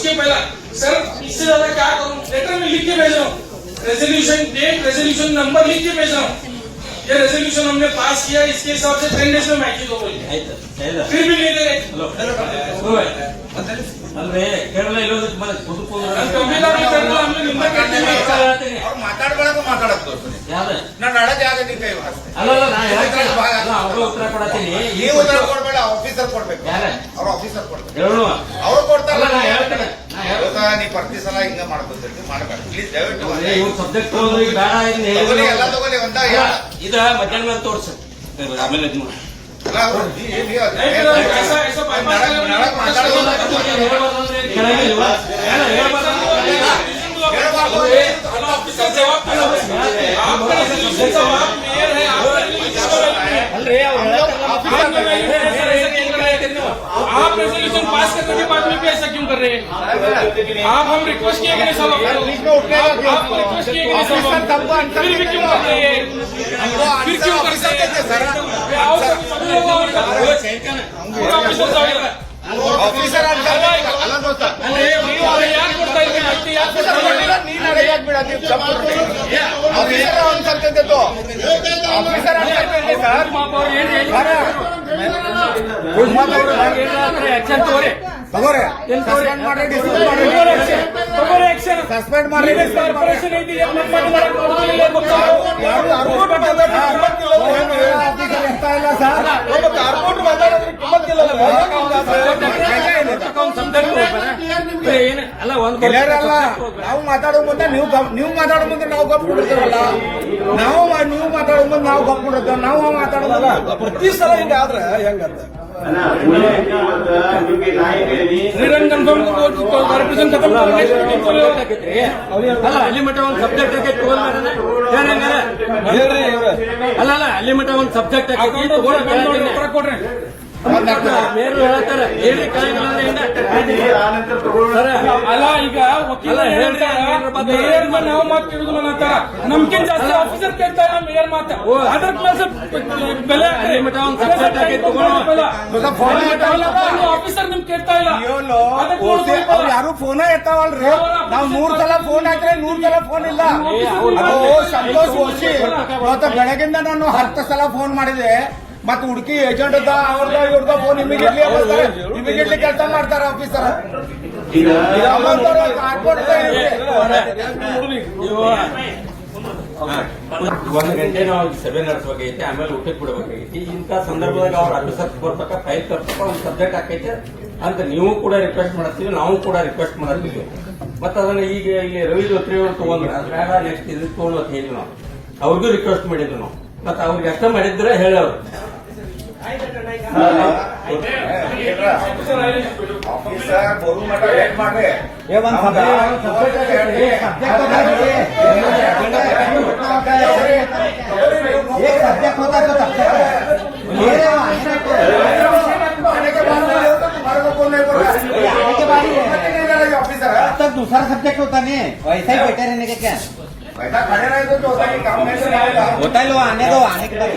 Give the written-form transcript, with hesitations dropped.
उसके पहला सर इससे ज्यादा क्या करूं, लेटर में लिख के भेज रहा हूँ, रेजोल्यूशन डेट रेजोल्यूशन नंबर लिख के भेज रहा हूँ, ये रेजोल्यूशन हमने पास किया, इसके हिसाब से 10 डेज में मैच को बोलिए, फिर भी नहीं दे रहे। ಅಲ್ವೇ ಕೇರಳ ಇರೋದಕ್ಕೆ ಮತ್ತೆ ಅವ್ರು ಮಾತಾಡ್ಬೇಡ ಮಾತಾಡಕ್ ನಾನು ನಡಕ್ ಆಗದಿ ಕೈ ಅವ್ರು ಉತ್ತರ ಕೊಡತ್ತೀನಿ. ನೀವು ಉತ್ತರ ಕೊಡ್ಬೇಡ, ಆಫೀಸರ್ ಕೊಡ್ಬೇಕು. ಅವ್ರ ಆಫೀಸರ್ ಕೊಡ್ಬೇಕು, ಅವ್ರು ಕೊಡ್ತಾರ. ನೀ ಪ್ರತಿ ಸಲ ಹಿಂಗ ಮಾಡ್ಕೊತೀರಿ, ಮಾಡ್ಬೇಕು ಪ್ಲೀಸ್ ದಯವಿಟ್ಟು. ಇವ್ರು ಸಬ್ಜೆಕ್ಟ್ ತಗೊಂಡ್ರೆ ಬೇಡ ಎಲ್ಲ ತಗೊಳ್ಳಿ ಒಂದ ಇದ ಮಧ್ಯಾಹ್ನ ಮೇಲೆ ತೋರ್ಸ ಆಮೇಲೆ आप रेजोल्यूशन पास करने के बाद में भी ऐसा क्यों कर रहे हैं? आप हम रिक्वेस्ट किए कि नहीं सब आपको रिक्वेस्ट किए कि नहीं सब फिर भी क्यों कर रहे हैं? फिर क्यों करते हैं? ಆಫೀಸರ್ ಸಸ್ಪೆಂಡ್ ಮಾಡಿ ಕಾರ್ಪೊರೇಷನ್ ನಾವು ಮಾತಾಡೋ ಮುಂದೆ ನೀವು ಮಾತಾಡೋ ಮುಂದೆ ನಾವು ಗಪ್ ಕೊಡಿರ್ತೀವಲ್ಲ, ನೀವು ಮಾತಾಡೋ ಮುಂದೆ ನಾವು ಗಪ್ ಕೊಡಿರ್ತೇವೆ, ನಾವು ಮಾತಾಡೋದಲ್ಲ. ಪ್ರತಿ ಸಲ ಹಿಂಗಾದ್ರೆ ಹೆಂಗಂತ ಅಲ್ಲಿ ಮಟ್ಟ ಒಂದು ಸಬ್ಜೆಕ್ಟ್ ಅಲ್ಲ ಅಲ್ಲಿ ಮಟ್ಟ ಒಂದು ಸಬ್ಜೆಕ್ಟ್ ಕೊಡ್ರಿ. ಮೇರು ಹೇಳ್ತಾರೆ ಹೇಳ್ರಿ ಅಲ್ಲ ಈಗ ವಕೀಲ ಮೇಯರ್ ನಾವು ಮಾತು ಕೇಳುದು ಅಂತಾರ, ನಮ್ಗಿಂತ ಜಾಸ್ತಿ ಆಫೀಸರ್ ಕೇಳ್ತಾ ಇಲ್ಲ ಮೇಯರ್ ಮಾತ. ಅದ್ರ ಬೆಲೆ ಆಫೀಸರ್ ನಿಮ್ ಕೇಳ್ತಾ ಇಲ್ಲ. ಯಾರು ಫೋನ ಎತ್ತಾವಲ್ರಿ, ನಾವ್ 3 ಸಲ ಫೋನ್ ಹಾಕ್ರೆ 100 ಸಲ ಫೋನ್ ಇಲ್ಲ. ಸಂತೋಷ್ ಓಶಿ ಇವತ್ತು ಬೆಳಗಿಂದ ನಾನು 10 ಸಲ ಫೋನ್ ಮಾಡಿದೆ. ಮತ್ ಹುಡುಕಿ ಏಜೆಂಟ್ ಅವ್ರದ ಇವ್ರದ ಫೋನ್ ಇಮಿಡಿಯೇಟ್ಲಿ ಕೆಲಸ ಮಾಡ್ತಾರ ಆಫೀಸರ್. ಒಂದು ಗಂಟೆ ನಾವು ಸಭೆ ನಡೆಸಬೇಕಾಗೈತಿ, ಆಮೇಲೆ ಊಟಕ್ಕೆ ಬಿಡಬೇಕಾಗೈತಿ. ಇಂಥ ಸಂದರ್ಭದಾಗ ಅವ್ರ ಆಫೀಸರ್ ಬರ್ಬೇಕ, ಫೈಲ್ ತರ್ಬೇಕ, ಒಂದು ಸಬ್ಜೆಕ್ಟ್ ಹಾಕೈತೆ ಅಂತ ನೀವು ಕೂಡ ರಿಕ್ವೆಸ್ಟ್ ಮಾಡತ್ತೀವಿ, ನಾವು ಕೂಡ ರಿಕ್ವೆಸ್ಟ್ ಮಾಡತ್ತೀವಿ. ಮತ್ತ ಅದನ್ನ ಈಗ ಇಲ್ಲಿ ರವಿ ದೋತ್ರಿ ಅವರು ತಗೊಂಡ್ರೆ ಅದ್ರಾಗ ನೆಕ್ಸ್ಟ್ ಇದು ತಗೊಳ್ಬೇಕು ಹೇಳಿ ನಾವು ಅವ್ರಿಗೂ ರಿಕ್ವೆಸ್ಟ್ ಮಾಡಿದ್ವಿ. ನಾವು ಮತ್ತೆ ಅವ್ರಿಗೆ ಅಷ್ಟ ಮಾಡಿದ್ರೆ ಹೇಳವ್ರು ಆಫೀಸರ್ ಬರು ಮಟ್ಟ ವೇಟ್ ಮಾಡ್ರಿ. दूसरा सब्जेक्ट होता नहीं, वैसा ही बैठे रहने का क्या खड़े रहे तो होता है, काम नहीं होता है। लो आने दो, आने के बाद